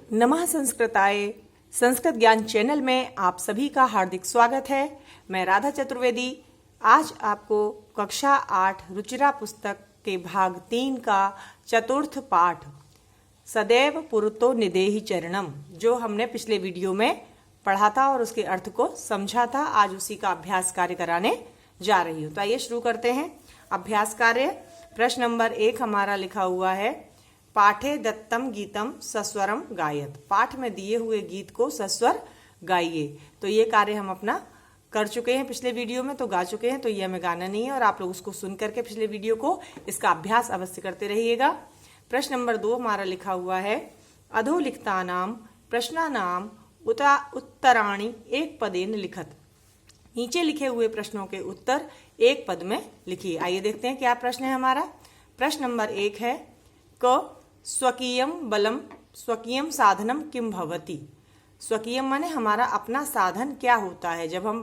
नमः संस्कृताय संस्कृत ज्ञान चैनल में आप सभी का हार्दिक स्वागत है। मैं राधा चतुर्वेदी आज आपको कक्षा 8 रुचिरा पुस्तक के भाग 3 का चतुर्थ पाठ सदैव पुरतो निदेहि चरणम जो हमने पिछले वीडियो में पढ़ा था और उसके अर्थ को समझा था, आज उसी का अभ्यास कार्य कराने जा रही हूँ। तो आइए शुरू करते हैं अभ्यास कार्य। प्रश्न नंबर 1 हमारा लिखा हुआ है, पाठे दत्तम गीतम सस्वरम गायत। पाठ में दिए हुए गीत को सस्वर गाइए। तो ये कार्य हम अपना कर चुके हैं, पिछले वीडियो में तो गा चुके हैं, तो ये हमें गाना नहीं है और आप लोग उसको सुन करके पिछले वीडियो को इसका अभ्यास अवश्य करते रहिएगा। प्रश्न नंबर 2 हमारा लिखा हुआ है, अधोलिखितानाम प्रश्नानाम उत्तराणि एक पदेन लिखत। नीचे लिखे हुए प्रश्नों के उत्तर एक पद में लिखिए। आइए देखते हैं क्या प्रश्न है हमारा। प्रश्न नंबर 1 है, क स्वकीयम बलम स्वकीयम साधनम किम भवति। स्वकीयम माने हमारा अपना साधन क्या होता है। जब हम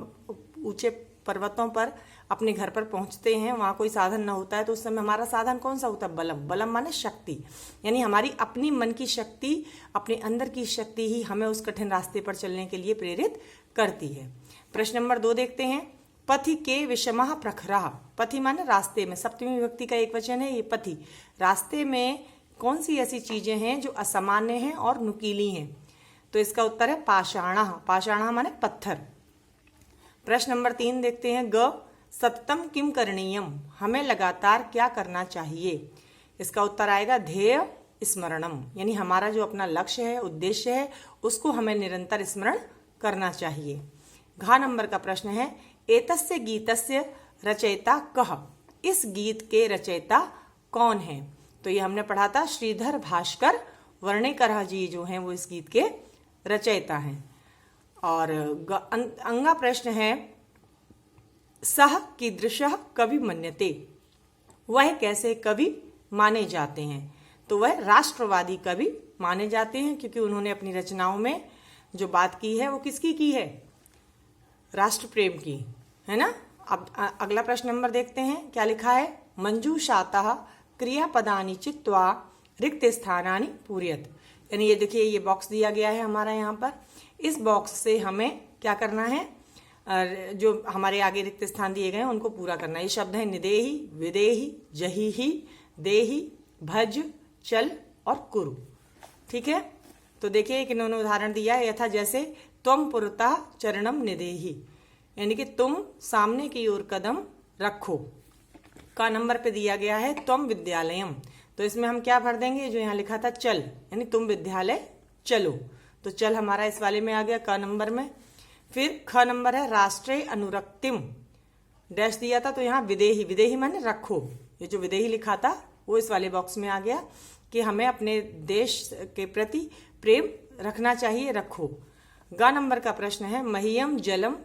ऊंचे पर्वतों पर अपने घर पर पहुंचते हैं, वहां कोई साधन न होता है, तो उस समय हमारा साधन कौन सा होता है? बलम। बलम माने शक्ति, यानी हमारी अपनी मन की शक्ति, अपने अंदर की शक्ति ही हमें उस कठिन रास्ते पर चलने के लिए प्रेरित करती है। प्रश्न नंबर 2 देखते हैं, पथि के विषमः प्रखरः। पथि माने रास्ते में, सप्तमी विभक्ति का एक वचन है ये पथि। रास्ते में कौन सी ऐसी चीजें हैं जो असामान्य हैं और नुकीली हैं? तो इसका उत्तर है पाषाणः। पाषाणः माने पत्थर। प्रश्न नंबर 3 देखते हैं, ग सततम किम करणीयम। हमें लगातार क्या करना चाहिए? इसका उत्तर आएगा ध्येय स्मरणम, यानी हमारा जो अपना लक्ष्य है, उद्देश्य है, उसको हमें निरंतर स्मरण करना चाहिए। घ नंबर का प्रश्न है, एतस्य गीतस्य रचयिता कः। इस गीत के रचयिता कौन है? तो ये हमने पढ़ा था, श्रीधर भास्कर वर्णेकर जी जो हैं वो इस गीत के रचयिता हैं। और अंगा प्रश्न है, सह कीदृशः कवि मन्यते। वह कैसे कवि माने जाते हैं? तो वह राष्ट्रवादी कवि माने जाते हैं, क्योंकि उन्होंने अपनी रचनाओं में जो बात की है वो किसकी की है? राष्ट्र प्रेम की, है ना। अब अगला प्रश्न नंबर देखते हैं, क्या लिखा है, मंजूषातः क्रियापदानि चित्वा रिक्त स्थानानि पूरयत। यानी ये देखिए, ये बॉक्स दिया गया है हमारा यहाँ पर। इस बॉक्स से हमें क्या करना है, जो हमारे आगे रिक्त स्थान दिए गए हैं उनको पूरा करना है। ये शब्द है निदेहि, विदेहि, जहिहि, देहि, भज, चल और कुरु। ठीक है, तो देखिए एक इन्होंने उदाहरण दिया है, यथा जैसे त्वम पुरतः चरणम निदेहि, यानी कि तुम सामने की ओर कदम रखो। का नंबर पे दिया गया है त्वम विद्यालयम, तो इसमें हम क्या भर देंगे, जो यहाँ लिखा था चल, यानी तुम विद्यालय चलो। तो चल हमारा इस वाले में आ गया क नंबर में। फिर ख नंबर है, राष्ट्रीय अनुरक्तिम डैश दिया था, तो यहाँ विदेही, विदेही माने रखो। ये जो विदेही लिखा था वो इस वाले बॉक्स में आ गया कि हमें अपने देश के प्रति प्रेम रखना चाहिए, रखो। ग नंबर का प्रश्न है, मह्यम जलम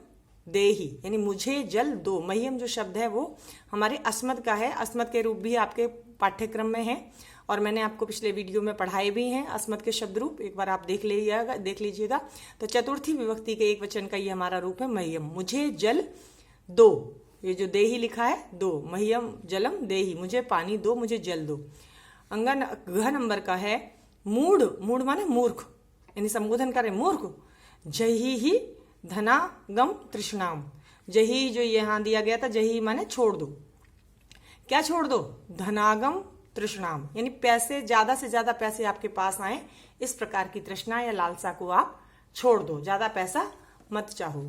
देही, यानी मुझे जल दो। मह्यम जो शब्द है वो हमारे अस्मद का है। अस्मद के रूप भी आपके पाठ्यक्रम में है और मैंने आपको पिछले वीडियो में पढ़ाए भी हैं अस्मद के शब्द रूप, एक बार आप देख लीजिएगा। तो चतुर्थी विभक्ति के एक वचन का ये हमारा रूप है मह्यम, मुझे जल दो। ये जो देही लिखा है दो, मह्यम जलम देही, मुझे पानी दो, मुझे जल दो। घ नंबर का है, मूढ़, मूढ़ माने मूर्ख, यानी संबोधन करे मूर्ख। जही ही धनागम तृष्णाम, जही जो यहाँ दिया गया था, जही माने छोड़ दो। क्या छोड़ दो? धनागम तृष्णाम, यानी पैसे, ज्यादा से ज्यादा पैसे आपके पास आए, इस प्रकार की तृष्णा या लालसा को आप छोड़ दो, ज्यादा पैसा मत चाहो।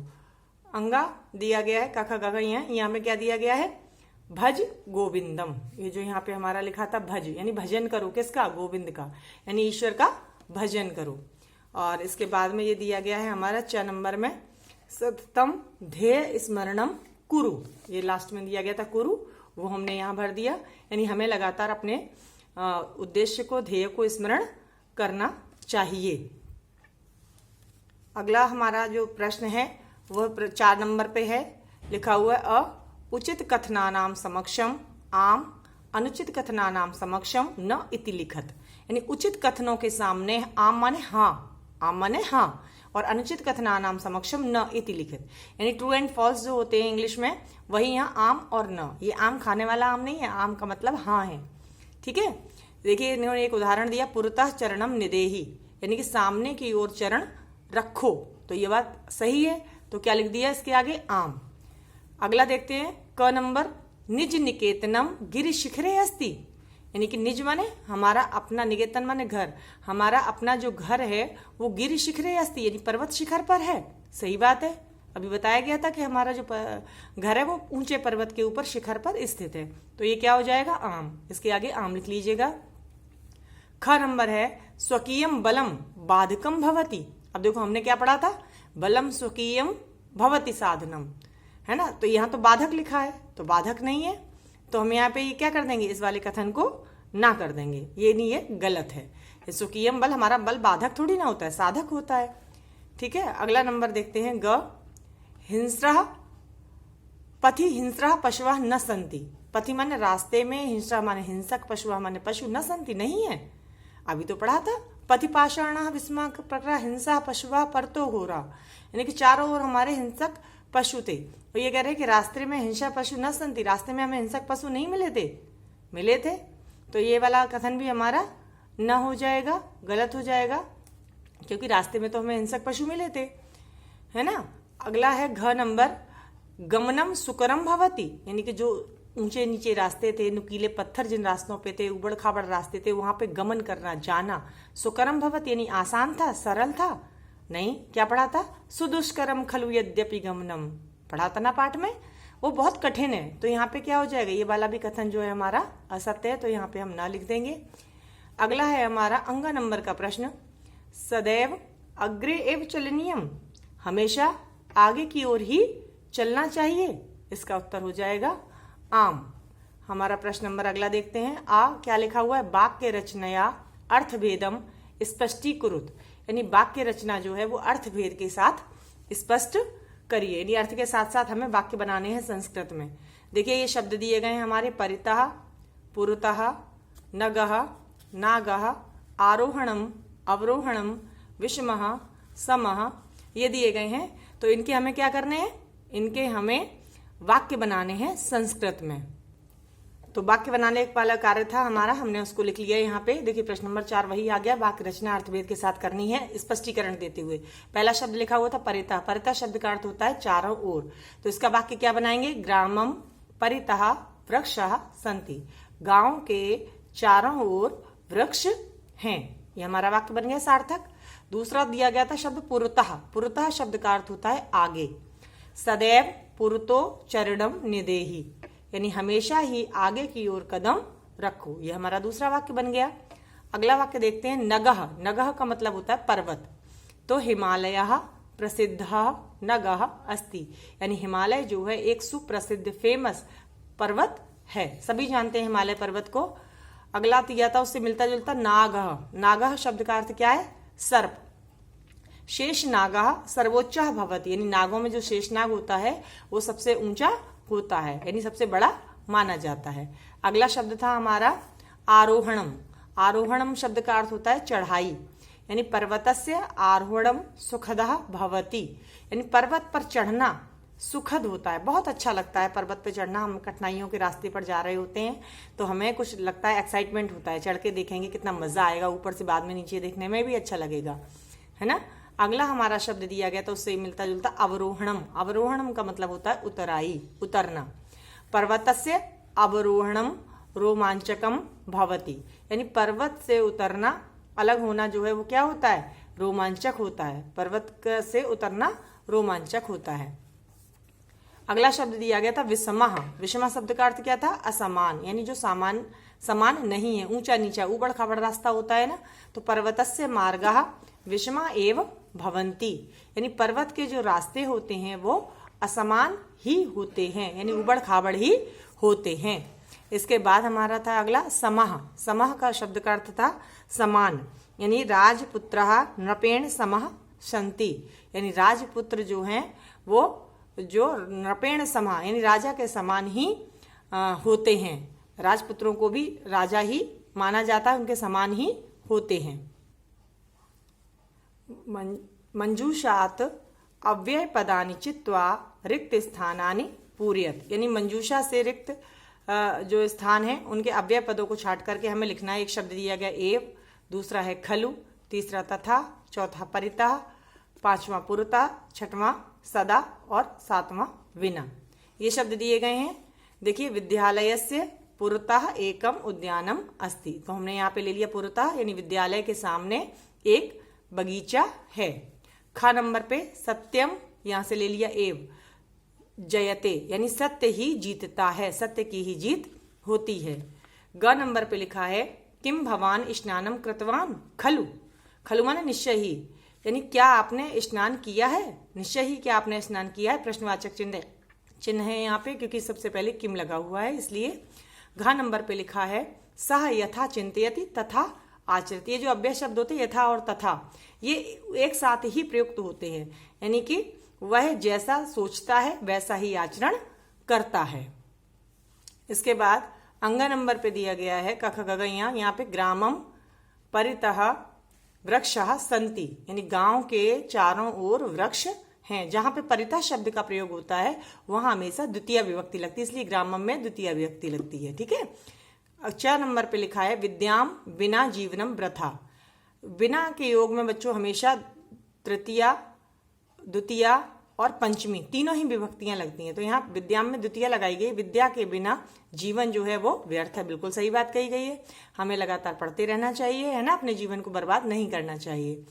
अंगा दिया गया है कख गग, यहाँ में क्या दिया गया है, भज गोविंदम। ये जो यहाँ पे हमारा लिखा था भज, यानी भजन करो, किसका? गोविंद का, यानी ईश्वर का भजन करो। और इसके बाद में ये दिया गया है हमारा च नंबर में, सततम ध्येय स्मरणम कुरु। ये लास्ट में दिया गया था कुरु, वो हमने यहाँ भर दिया, यानी हमें लगातार अपने उद्देश्य को, ध्येय को स्मरण करना चाहिए। अगला हमारा जो प्रश्न है वह 4 नंबर पे है, लिखा हुआ है, उचित कथनानाम समक्षम आम अनुचित कथनानाम समक्षम न इति लिखत। यानी उचित कथनों के सामने आम माने हाँ, आम माने हाँ, और अनुचित कथनानाम समक्षम न इति लिखित, यानी ट्रू एंड फॉल्स जो होते हैं इंग्लिश में, वही यहाँ आम और न। ये आम खाने वाला आम नहीं है, आम का मतलब हाँ है। ठीक है, देखिए इन्होंने एक उदाहरण दिया, पुरतः चरणम निदेही, यानी कि सामने की ओर चरण रखो। तो ये बात सही है, तो क्या लिख दिया इसके आगे? आम। अगला देखते हैं क नंबर, निज निकेतनम गिरि शिखरे अस्ति। यानी कि निज माने हमारा अपना, निकेतन माने घर, हमारा अपना जो घर है वो गिरि शिखरे अस्ति यानी पर्वत शिखर पर है। सही बात है, अभी बताया गया था कि हमारा जो घर है वो ऊंचे पर्वत के ऊपर शिखर पर स्थित है। तो ये क्या हो जाएगा? आम। इसके आगे आम लिख लीजिएगा। ख नंबर है स्वकीयम बलम बाधकम भवति। अब देखो हमने क्या पढ़ा था? बलम स्वकीयम भवति साधनम, है ना। तो यहाँ तो बाधक लिखा है, तो बाधक नहीं है, तो हम यहाँ पे ये क्या कर देंगे? इस वाले कथन को ना कर देंगे। ये नहीं है, गलत है। स्वकीयम बल, हमारा बल बाधक थोड़ी ना होता है, साधक होता है। ठीक है। अगला नंबर देखते हैं ग, हिंस्रः पथि हिंस्रः पशुः न सन्ति। पथि माने रास्ते में, हिंस्रः माने हिंसक, पशुः माने पशु, न सन्ति नहीं है। अभी तो पढ़ा था, पथि पाषाणः विस्माक प्रकरा हिंसा पशुः परतो घोरा। यानी कि चारों ओर हमारे हिंसक पशु थे। तो ये कह रहे हैं कि रास्ते में हिंसा पशु न सन्ति, रास्ते में हमें हिंसक पशु नहीं मिले थे, मिले थे। तो ये वाला कथन भी हमारा न हो जाएगा, गलत हो जाएगा, क्योंकि रास्ते में तो हमें हिंसक पशु मिले थे, है ना। अगला है घ नंबर, गमनम सुकरम भवति। यानी कि जो ऊंचे नीचे रास्ते थे, नुकीले पत्थर जिन रास्तों पे थे, उबड़ खाबड़ रास्ते थे, वहां पे गमन करना, जाना, सुकरम भवति यानी आसान था, सरल था। नहीं, क्या पढ़ा था? सुदुष्करम खलु यद्यपि गमनम, पढ़ा था ना पाठ में, वो बहुत कठिन है। तो यहाँ पे क्या हो जाएगा? ये वाला भी कथन जो है हमारा असत्य है, तो यहाँ पे हम ना लिख देंगे। अगला है हमारा अंग नंबर का प्रश्न, सदैव अग्रे एव चलनीयम। हमेशा आगे की ओर ही चलना चाहिए। इसका उत्तर हो जाएगा आम। हमारा प्रश्न नंबर अगला देखते हैं। आ क्या लिखा हुआ है? वाक्य रचनया अर्थभेदम स्पष्टीकुरुत। यानी वाक्य रचना जो है वो अर्थभेद के साथ स्पष्ट करिए। यानी अर्थ के साथ साथ हमें वाक्य बनाने हैं संस्कृत में। देखिए ये शब्द दिए गए हैं हमारे, परितः, पुरतः, नगः, नागः, आरोहणम, अवरोहणम, विषमः, समः, ये दिए गए हैं। तो इनके हमें क्या करने हैं? इनके हमें वाक्य बनाने हैं संस्कृत में। तो वाक्य बनाने वाला कार्य था हमारा, हमने उसको लिख लिया यहाँ पे। देखिए प्रश्न नंबर 4 वही आ गया, वाक्य रचना अर्थभेद के साथ करनी है स्पष्टीकरण देते हुए। पहला शब्द लिखा हुआ था परितः। परितः शब्द का अर्थ होता है चारों ओर। तो इसका वाक्य क्या बनाएंगे? ग्रामम परितः वृक्षः सन्ति। गांव के चारों ओर वृक्ष हैं। ये हमारा वाक्य बन गया सार्थक। दूसरा दिया गया था शब्द पुरतः। पुरतः शब्द का अर्थ होता है आगे। सदैव पुरतो चरणम निदेहि, यानी हमेशा ही आगे की ओर कदम रखो। ये हमारा दूसरा वाक्य बन गया। अगला वाक्य देखते हैं नगः। नगः का मतलब होता है पर्वत। तो हिमालयः प्रसिद्धः नगः अस्ति, यानी हिमालय जो है एक सुप्रसिद्ध फेमस पर्वत है, सभी जानते हैं हिमालय पर्वत को। अगला दिया था उससे मिलता जुलता नागः। नागः शब्द का अर्थ क्या है? सर्प। शेष नागः सर्वोच्चः भवति, यानी नागों में जो शेषनाग होता है वो सबसे ऊंचा होता है, यानी सबसे बड़ा माना जाता है। अगला शब्द था हमारा आरोहणम। आरोहणम शब्द का अर्थ होता है चढ़ाई, यानी पर्वतस्य आरोहणम सुखदः भवति, यानी पर्वत पर चढ़ना सुखद होता है, बहुत अच्छा लगता है पर्वत पर चढ़ना। हम कठिनाइयों के रास्ते पर जा रहे होते हैं तो हमें कुछ लगता है, एक्साइटमेंट होता है, चढ़ के देखेंगे कितना मजा आएगा, ऊपर से बाद में नीचे देखने में भी अच्छा लगेगा, है ना। अगला हमारा शब्द दिया गया तो उससे मिलता जुलता अवरोहणम। अवरोहणम का मतलब होता है उतराई, उतरना। पर्वतस्य अवरोहणम रोमांचकम भवति, यानी पर्वत से उतरना, अलग होना जो है वो क्या होता है? रोमांचक होता है। पर्वत से उतरना रोमांचक होता है। अगला शब्द दिया गया था विषमः। विषमः शब्द का अर्थ क्या था? असमान, यानी जो समान नहीं है, ऊंचा नीचा ऊबड़ खाबड़ रास्ता होता है ना। तो पर्वतस्य मार्गः विषमा एव भवन्ति, यानी पर्वत के जो रास्ते होते हैं वो असमान ही होते हैं, यानी ऊबड़ खाबड़ ही होते हैं। इसके बाद हमारा था अगला समः। समः का शब्द का अर्थ था समान, यानी राजपुत्रः नृपेण समः सन्ति, यानी राजपुत्र जो हैं वो जो नृपेण समः यानी राजा के समान ही होते हैं। राजपुत्रों को भी राजा ही माना जाता है, उनके समान ही होते हैं। मंजूषात अव्यय पदानि चित्वा रिक्त स्थानानि पूरयत, यानी मंजूषा से रिक्त जो स्थान है उनके अव्यय पदों को छाट करके हमें लिखना है। एक शब्द दिया गया एव, दूसरा है खलु, तीसरा तथा, चौथा परितः, पांचवा पुरतः, छठवां सदा और सातवां विना। ये शब्द दिए गए हैं। देखिए, विद्यालयस्य पुरतः एकम उद्यानम अस्ति, तो हमने यहाँ पे ले लिया पुरतः यानी विद्यालय के सामने एक बगीचा है। ख नंबर पे सत्यम, यहाँ से ले लिया एव, जयते यानी सत्य ही जीतता है, सत्य की ही जीत होती है। ग नंबर पे लिखा है किम भवान स्नानम कृतवान खलु, खलु माने निश्चय ही, यानी क्या आपने स्नान किया है, निश्चय ही क्या आपने स्नान किया है। प्रश्नवाचक चिन्ह है यहाँ पे, क्योंकि सबसे पहले किम लगा हुआ है इसलिए। घ नंबर पे लिखा है सह यथा चिंतयति तथा आचरति। ये जो अव्यय शब्द होते हैं यथा और तथा, ये एक साथ ही प्रयुक्त होते हैं, यानी कि वह जैसा सोचता है वैसा ही आचरण करता है। इसके बाद अंग नंबर पे दिया गया है कख गगैया, यहाँ पे ग्रामम परितः वृक्षः सन्ति, यानी गांव के चारों ओर वृक्ष हैं। जहां पे परितः शब्द का प्रयोग होता है वहां हमेशा द्वितीय विभक्ति लगती है, इसलिए ग्रामम में द्वितीय विभक्ति लगती है। ठीक है। 4 नंबर पे लिखा है विद्याम बिना जीवनम वृथा। बिना के योग में बच्चों हमेशा तृतीया, द्वितीया और पंचमी तीनों ही विभक्तियां लगती हैं, तो यहाँ विद्याम में द्वितीय लगाई गई। विद्या के बिना जीवन जो है वो व्यर्थ है, बिल्कुल सही बात कही गई है। हमें लगातार पढ़ते रहना चाहिए, है ना, अपने जीवन को बर्बाद नहीं करना चाहिए।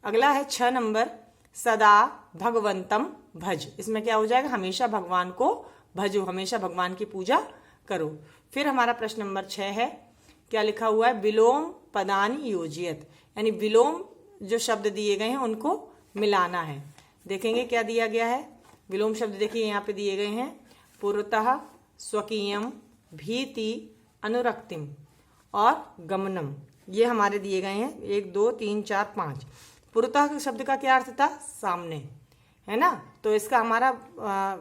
अगला है 6 नंबर सदा भगवंतम भज। इसमें क्या हो जाएगा, हमेशा भगवान को भजो, हमेशा भगवान की पूजा करो। फिर हमारा प्रश्न नंबर 6 है, क्या लिखा हुआ है विलोम पदानी योजियत, यानी विलोम जो शब्द दिए गए हैं उनको मिलाना है। देखेंगे क्या दिया गया है। विलोम शब्द देखिए यहाँ पे दिए गए हैं पुरतः, स्वकीयम, भीति, अनुरक्तिम और गमनम, ये हमारे दिए गए हैं 1 2 3 4 5। पुरतः शब्द का क्या अर्थ था, सामने, है ना, तो इसका हमारा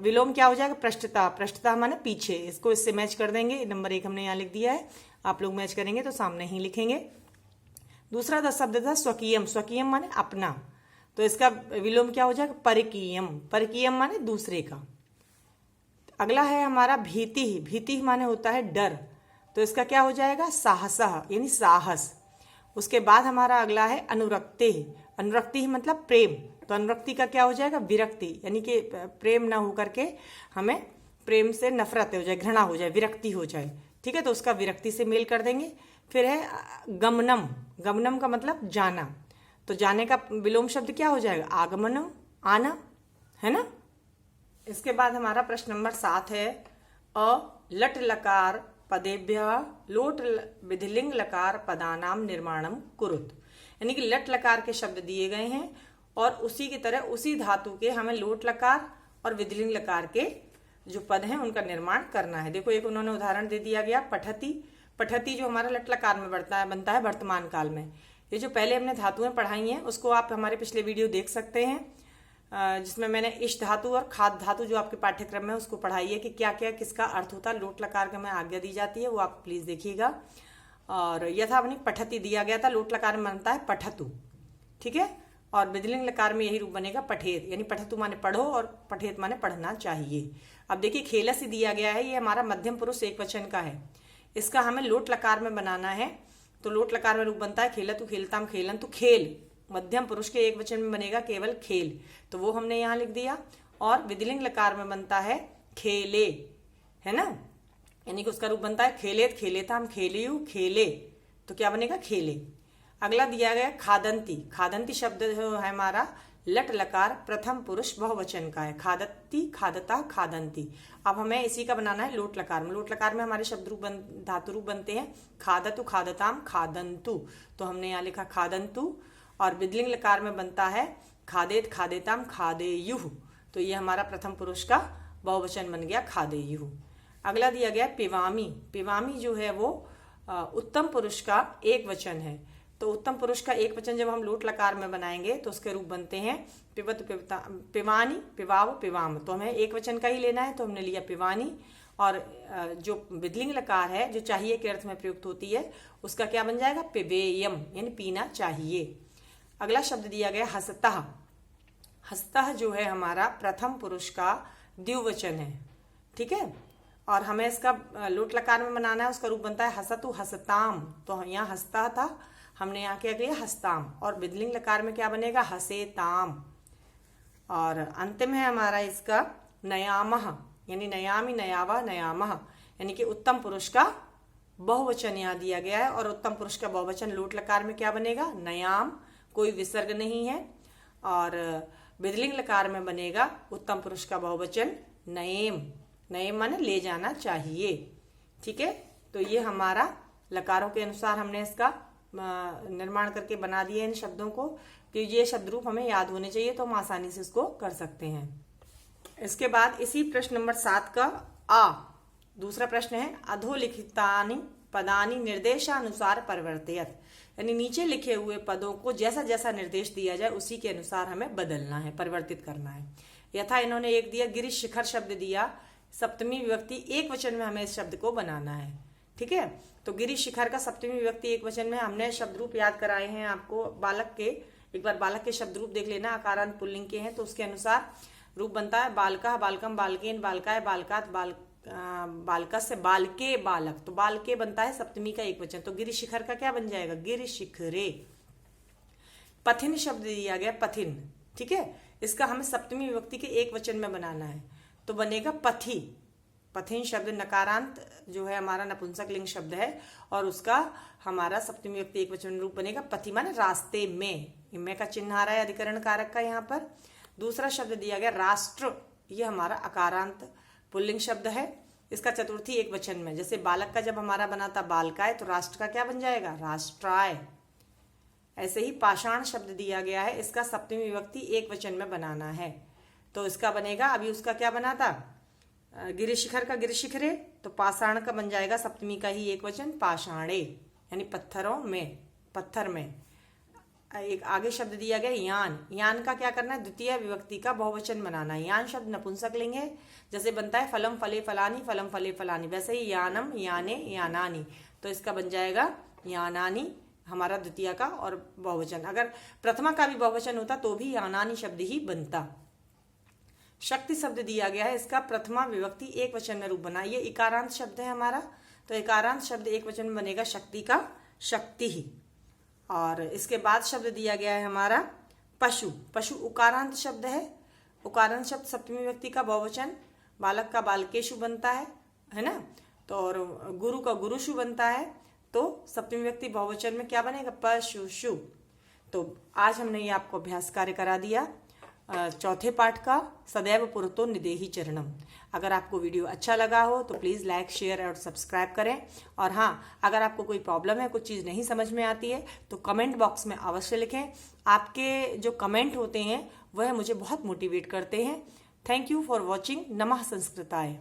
विलोम क्या हो जाएगा, पृष्ठता। पृष्ठता माने पीछे, इसको इससे मैच कर देंगे। नंबर 1 हमने यहाँ लिख दिया है, आप लोग मैच करेंगे तो सामने ही लिखेंगे। दूसरा शब्द था स्वकीयम, स्वकीयम माने अपना, तो इसका विलोम क्या हो जाएगा, परकीयम। परकीयम माने दूसरे का। अगला है हमारा भीति, भीति माने होता है डर, तो इसका क्या हो जाएगा, साहसः यानी साहस। उसके बाद हमारा अगला है अनुरक्ति, अनुरक्ति मतलब प्रेम, तो अनुरक्ति का क्या हो जाएगा, विरक्ति, यानी कि प्रेम ना हो करके हमें प्रेम से नफरत हो जाए, घृणा हो जाए, विरक्ति हो जाए। ठीक है, तो उसका विरक्ति से मेल कर देंगे। फिर है गमनम, गमनम का मतलब जाना, तो जाने का विलोम शब्द क्या हो जाएगा, आगमनम, आना, है ना। इसके बाद हमारा प्रश्न नंबर 7 है अ लट लकार पदेभ्यः लोट विधिलिंग लकार पदानाम निर्माणम कुरुत, यानी कि लट लकार के शब्द दिए गए हैं और उसी की तरह उसी धातु के हमें लोट लकार और विधिलिंग लकार के जो पद हैं उनका निर्माण करना है। देखो एक उन्होंने उदाहरण दे दिया गया पठती, पठती जो हमारा लट लकार में बनता है वर्तमान काल में। ये जो पहले हमने धातुएं पढ़ाई हैं उसको आप हमारे पिछले वीडियो देख सकते हैं, जिसमें मैंने इश धातु और खाद धातु जो आपके पाठ्यक्रम में उसको पढ़ाई है कि क्या क्या किसका अर्थ होता है। लोट लकार का में आज्ञा दी जाती है, वो आप प्लीज देखिएगा। और यथावनिक पठती दिया गया था, लोट लकार में बनता है पठतु, ठीक है, और विधिलिंग लकार में यही रूप बनेगा पठेत, यानी पठतु माने पढ़ो और पठेत माने पढ़ना चाहिए। अब देखिए खेलस दिया गया है, ये हमारा मध्यम पुरुष एक वचन का है, इसका हमें लोट लकार में बनाना है, तो लोट लकार में रूप बनता है खेलतु खेलताम खेलंतु, खेल मध्यम पुरुष के एक वचन में बनेगा केवल खेल, तो वो हमने यहाँ लिख दिया। और विधिलिंग लकार में बनता है खेले, है ना, यानी कि उसका रूप बनता है खेलेत खेलेताम खेलियु खेले, तो क्या बनेगा खेले। अगला दिया गया खादंती, खादंती शब्द जो है हमारा लट लकार प्रथम पुरुष बहुवचन का है, खादती खादता खादंती। अब हमें इसी का बनाना है लोट लकार में। लोट लकार में हमारे शब्द रूप धातु रूप बनते हैं खादतु खादताम खादंतु, तो हमने यहाँ लिखा खादंतु। और विधिलिंग लकार में बनता है खादेत खादेताम खादेयुः, तो ये हमारा प्रथम पुरुष का बहुवचन बन गया खादेयुः। अगला दिया गया पिवामी, पिवामी जो है वो उत्तम पुरुष का एक वचन है, तो उत्तम पुरुष का एक वचन जब हम लोट लकार में बनाएंगे तो उसके रूप बनते हैं पिबत पिबता पिवानी पिवाव पिवाम, तो हमें एक वचन का ही लेना है, तो हमने लिया पिवानी। और जो विधिलिंग लकार है जो चाहिए के अर्थ में प्रयुक्त होती है उसका क्या बन जाएगा पिबेयम, यानी पीना चाहिए। अगला शब्द दिया गया हसतः, हसतः जो है हमारा प्रथम पुरुष का द्विवचन है, ठीक है, और हमें इसका लोट लकार में बनाना है, उसका रूप बनता है हसतु हसताम, तो यहाँ हसता था, हमने यहाँ क्या किया, हस्ताम। और विधिलिंग लकार में क्या बनेगा, हसेताम। और अंतिम है हमारा इसका नयामः, यानी नयामि, नयावा, नयामः, यानी कि उत्तम पुरुष का बहुवचन यहाँ दिया गया है। और उत्तम पुरुष का बहुवचन लोट लकार में क्या बनेगा, नयाम, कोई विसर्ग नहीं है। और विधिलिंग लकार में बनेगा उत्तम पुरुष का बहुवचन नयेम। नयेम माने ले जाना चाहिए। ठीक है, तो ये हमारा लकारों के अनुसार हमने इसका निर्माण करके बना दिए इन शब्दों को। तो ये शब्द रूप हमें याद होने चाहिए, तो हम आसानी से इसको कर सकते हैं। इसके बाद इसी प्रश्न नंबर 7 का दूसरा प्रश्न है, अधोलिखितानि पदानि निर्देशानुसार परिवर्तयत, यानी नीचे लिखे हुए पदों को जैसा जैसा निर्देश दिया जाए उसी के अनुसार हमें बदलना है, परिवर्तित करना है। यथा इन्होंने एक दिया गिरीश शिखर शब्द दिया, सप्तमी विभक्ति एक वचन में हमें इस शब्द को बनाना है। ठीक है, तो गिरीश शिखर का सप्तमी विभक्ति एक वचन में हमने शब्द रूप याद कराए हैं आपको बालक के। एक बार बालक के शब्द रूप देख लेना, आकारांत पुल्लिंग के हैं, तो उसके अनुसार रूप बनता है बालका, बालकम, बालकेन, बालकाय, बालकात, बालकस्य, बालके, बालक। तो बालके बनता है सप्तमी का एक वचन, तो गिरीश शिखर का क्या बन जाएगा, गिरिशिखरे। पथिन शब्द दिया गया, पथिन। ठीक है, इसका हमें सप्तमी विभक्ति के एक वचन में बनाना है, तो बनेगा पथि। पथिन शब्द नकारांत जो है हमारा नपुंसक लिंग शब्द है, और उसका हमारा सप्तमी विभक्ति एक वचन रूप बनेगा पथि, माने रास्ते में। में का चिन्ह आ रहा है अधिकरण कारक का यहाँ पर। दूसरा शब्द दिया गया राष्ट्र, ये हमारा अकारांत पुल्लिंग शब्द है, इसका चतुर्थी एक वचन में। जैसे बालक का जब हमारा बना था बालकाय, तो राष्ट्र का क्या बन जाएगा, राष्ट्राय। ऐसे ही पाषाण शब्द दिया गया है, इसका सप्तमी विभक्ति एक वचन में बनाना है, तो इसका बनेगा, अभी उसका क्या बना था, गिरिशिखर का गिरिशिखरे, तो पाषाण का बन जाएगा सप्तमी का ही एक वचन, पाषाणे, यानी पत्थरों में, पत्थर में। एक आगे शब्द दिया गया यान। यान का क्या करना है, द्वितीय विभक्ति का बहुवचन बनाना है। यान शब्द नपुंसक लिंग है, जैसे बनता है फलम फले फलानी, फलम फले फलानी, वैसे ही यानम, याने, यानानी, तो इसका बन जाएगा यानानी हमारा द्वितीय का और बहुवचन। अगर प्रथमा का भी बहुवचन होता तो भी यानानी शब्द ही बनता। शक्ति शब्द दिया गया है, इसका प्रथमा विभक्ति एक वचन में रूप बना। ये इकारांत शब्द है हमारा, तो इकारांत शब्द एक वचन में बनेगा शक्ति का, शक्ति ही। और इसके बाद शब्द दिया गया है हमारा पशु। पशु उकारांत शब्द है, उकारांत शब्द सप्तमी विभक्ति का बहुवचन, बालक का बालकेशु बनता है ना, तो और गुरु का गुरुशु बनता है, तो सप्तमी विभक्ति बहुवचन में क्या बनेगा, पशुषु। तो आज हमने ये आपको अभ्यास कार्य करा दिया चौथे पाठ का, सदैव पुरतो निदेहि चरणम। अगर आपको वीडियो अच्छा लगा हो तो प्लीज़ लाइक, शेयर और सब्सक्राइब करें। और हाँ, अगर आपको कोई प्रॉब्लम है, कुछ चीज़ नहीं समझ में आती है, तो कमेंट बॉक्स में अवश्य लिखें। आपके जो कमेंट होते हैं वह मुझे बहुत मोटिवेट करते हैं। Thank you for watching. नमः संस्कृताय।